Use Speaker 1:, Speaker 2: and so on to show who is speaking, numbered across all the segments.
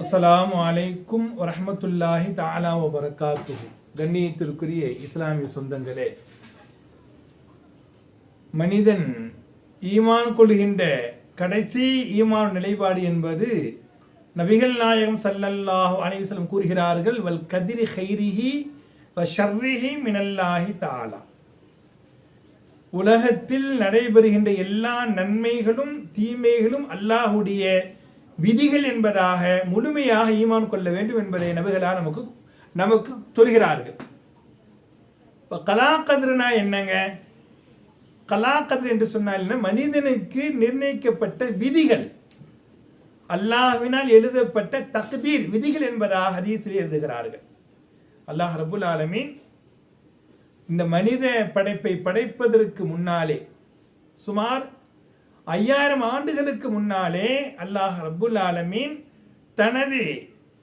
Speaker 1: அஸ்ஸலாமு அலைக்கும் வரஹ்மத்துல்லாஹி தஆலா வபரகாத்துஹு. கண்ணியத்திற்குரிய இஸ்லாமிய சொந்தங்களே, மனிதன் ஈமான் கொள்கின்ற கடைசி ஈமான் நிலைப்பாடு என்பது நபிகள் நாயகம் ஸல்லல்லாஹு அலைஹி வஸல்லம் கூறுகிறார்கள், வல் கதிரி கைரிஹி வ ஷர்ரிஹி மினல்லாஹி தஆலா. உலகத்தில் நடைபெறுகின்ற எல்லா நன்மைகளும் தீமைகளும் அல்லாஹுடைய விதிகள் என்பதாக முழுமையாக ஈமான் கொள்ள வேண்டும் என்பதை நபிகளார் நமக்கு சொல்கிறார்கள். இப்போ கலாக்கதிர்னா என்னங்க? கலாக்கதிர் என்று சொன்னால் மனிதனுக்கு நிர்ணயிக்கப்பட்ட விதிகள், அல்லாஹ்வினால் எழுதப்பட்ட தக்தீர் விதிகள் என்பதாக ஹதீஸில் எழுதுகிறார்கள். அல்லாஹ் ரப்புல் ஆலமீன் இந்த மனித படைப்பை படைப்பதற்கு முன்னாலே, சுமார் 5000 ஆண்டுகளுக்கு முன்னாலே அல்லாஹ் ரப்புல் ஆலமீன் தனது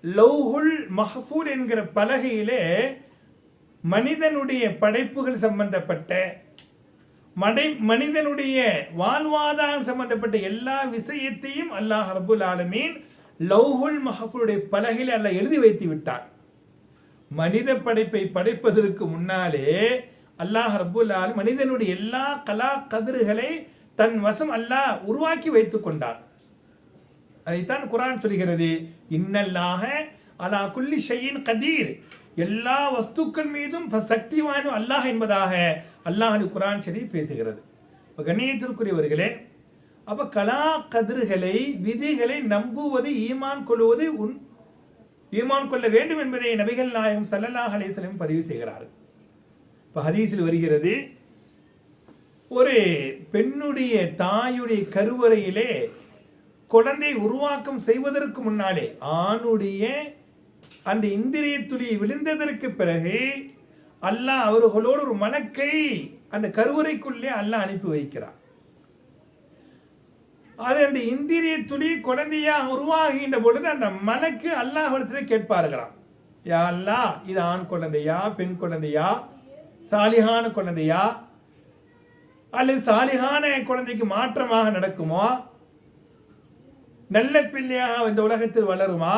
Speaker 1: லௌஹுல் மஹ்ஃபூல் என்கிற பலகையிலே மனிதனுடைய படைப்புகள் சம்பந்தப்பட்ட மனிதனுடைய வாழ்வாதாரம் சம்பந்தப்பட்ட எல்லா விஷயத்தையும் அல்லாஹ் ரப்புல் ஆலமீன் லௌஹுல் மஹ்ஃபூலுடைய பலகையில் அல்லாஹ் எழுதி வைத்து விட்டார். மனித படைப்பை படைப்பதற்கு முன்னாலே அல்லாஹ் ரப்புல் ஆலமீன் மனிதனுடைய எல்லா கலா கதிர்களை தன் வசம் அல்லாஹ் உருவாக்கி வைத்துக் கொண்டார். அதைத்தான் குர்ஆன் சொல்கிறது, இன்னல்லாஹ அலா குல்லி ஷைஇன் கதீர், எல்லா வஸ்துக்கள் மீதும் சக்திவான் அல்லாஹ் என்பதாக அல்லாஹ் குர்ஆன் ஷரீஃப் பேசுகிறது. கண்ணியத்திற்குரியவர்களே, அப்ப கலா கதிர்களை விதிகளை நம்புவது ஈமான் கொள்வது ஈமான் கொள்ள வேண்டும் என்பதை நபிகள் நாயகம் ஸல்லல்லாஹு அலைஹி வஸல்லம் பதிவு செய்கிறார்கள். இப்போ ஹதீஸில் வருகிறது, ஒரு பெண்ணுடைய தாயுடைய கருவறையிலே குழந்தை உருவாக்கம் செய்வதற்கு முன்னாலே ஆணுடைய அந்த இந்திரிய துளி விழுந்ததற்கு பிறகு அல்லாஹ் அவர்களோடு ஒரு மலக்கை அந்த கருவறைக்குள்ளே அல்லாஹ் அனுப்பி வைக்கிறார். அது அந்த இந்திரிய துளி குழந்தையாக உருவாகின்ற பொழுது அந்த மலக்கு அல்லாஹ்விடத்தில் கேட்பார்களாம், யா அல்லாஹ், இது ஆண் குழந்தையா பெண் குழந்தையா, சாலிஹான குழந்தையா அல்லது சாலிஹான குழந்தைக்கு மாற்றமாக நடக்குமா, நல்ல பிள்ளையாக இந்த உலகத்தில் வளருமா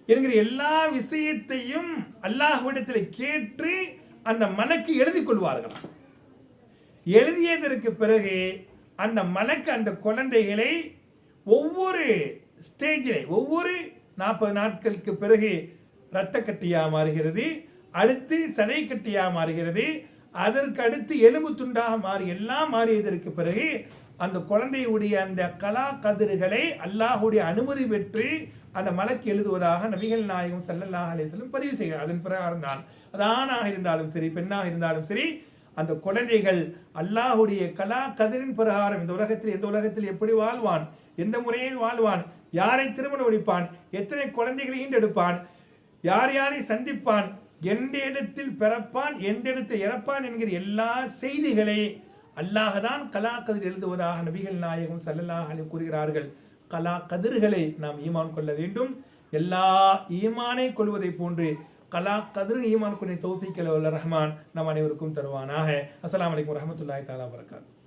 Speaker 1: என்கிற எல்லா விஷயத்தையும் அல்லாஹ்விடத்தில் கேட்டு அந்த மலக்கு எழுதி கொள்வார்களாம். எழுதியதற்கு பிறகு அந்த மலக்கு அந்த குழந்தைகளை ஒவ்வொரு ஸ்டேஜில் ஒவ்வொரு 40 நாட்களுக்கு பிறகு இரத்த கட்டியாக மாறுகிறது, அடுத்து சதை கட்டியாக மாறுகிறது, அதற்கு அடுத்து எலும்பு துண்டாக மாறி எல்லாம் மாறியதற்கு பிறகு அந்த குழந்தையுடைய அந்த கலா கதிர்களை அல்லாஹுடைய அனுமதி பெற்று அந்த மலக்கு எழுதுவதாக நபிகள் நாயகம் ஸல்லல்லாஹு அலைஹி வஸல்லம் பதிவு செய்கிறார். அதன் பிரகாரம் தான் அது ஆணாக இருந்தாலும் சரி பெண்ணாக இருந்தாலும் சரி அந்த குழந்தைகள் அல்லாஹுடைய கலா கதிரின் பிரகாரம் இந்த உலகத்தில் எந்த உலகத்தில் எப்படி வாழ்வான், எந்த முறையில் வாழ்வான், யாரை திருமணம் முடிப்பான், எத்தனை குழந்தைகளை ஈண்டெடுப்பான், யார் யாரை சந்திப்பான், எந்த இடத்தில் பிறப்பான், எந்த இடத்தில் இறப்பான் என்கிற எல்லா செய்திகளை அல்லாஹ் தான் கலா கதிர் எழுதுவதாக நபிகள் நாயகம் ஸல்லல்லாஹு அலைஹி கூறுகிறார்கள். கலா கதிர்களை நாம் ஈமான் கொள்ள வேண்டும். எல்லா ஈமானை கொள்வதை போன்று கலா கதிர் ஈமான் கொண்ட தௌஃபீக் வல்ல ரஹ்மான் நம் அனைவருக்கும் தருவானாக. அஸ்ஸலாமு அலைக்கும் வரஹ்மத்துல்லாஹி தஆலா வபரகாத்துஹு.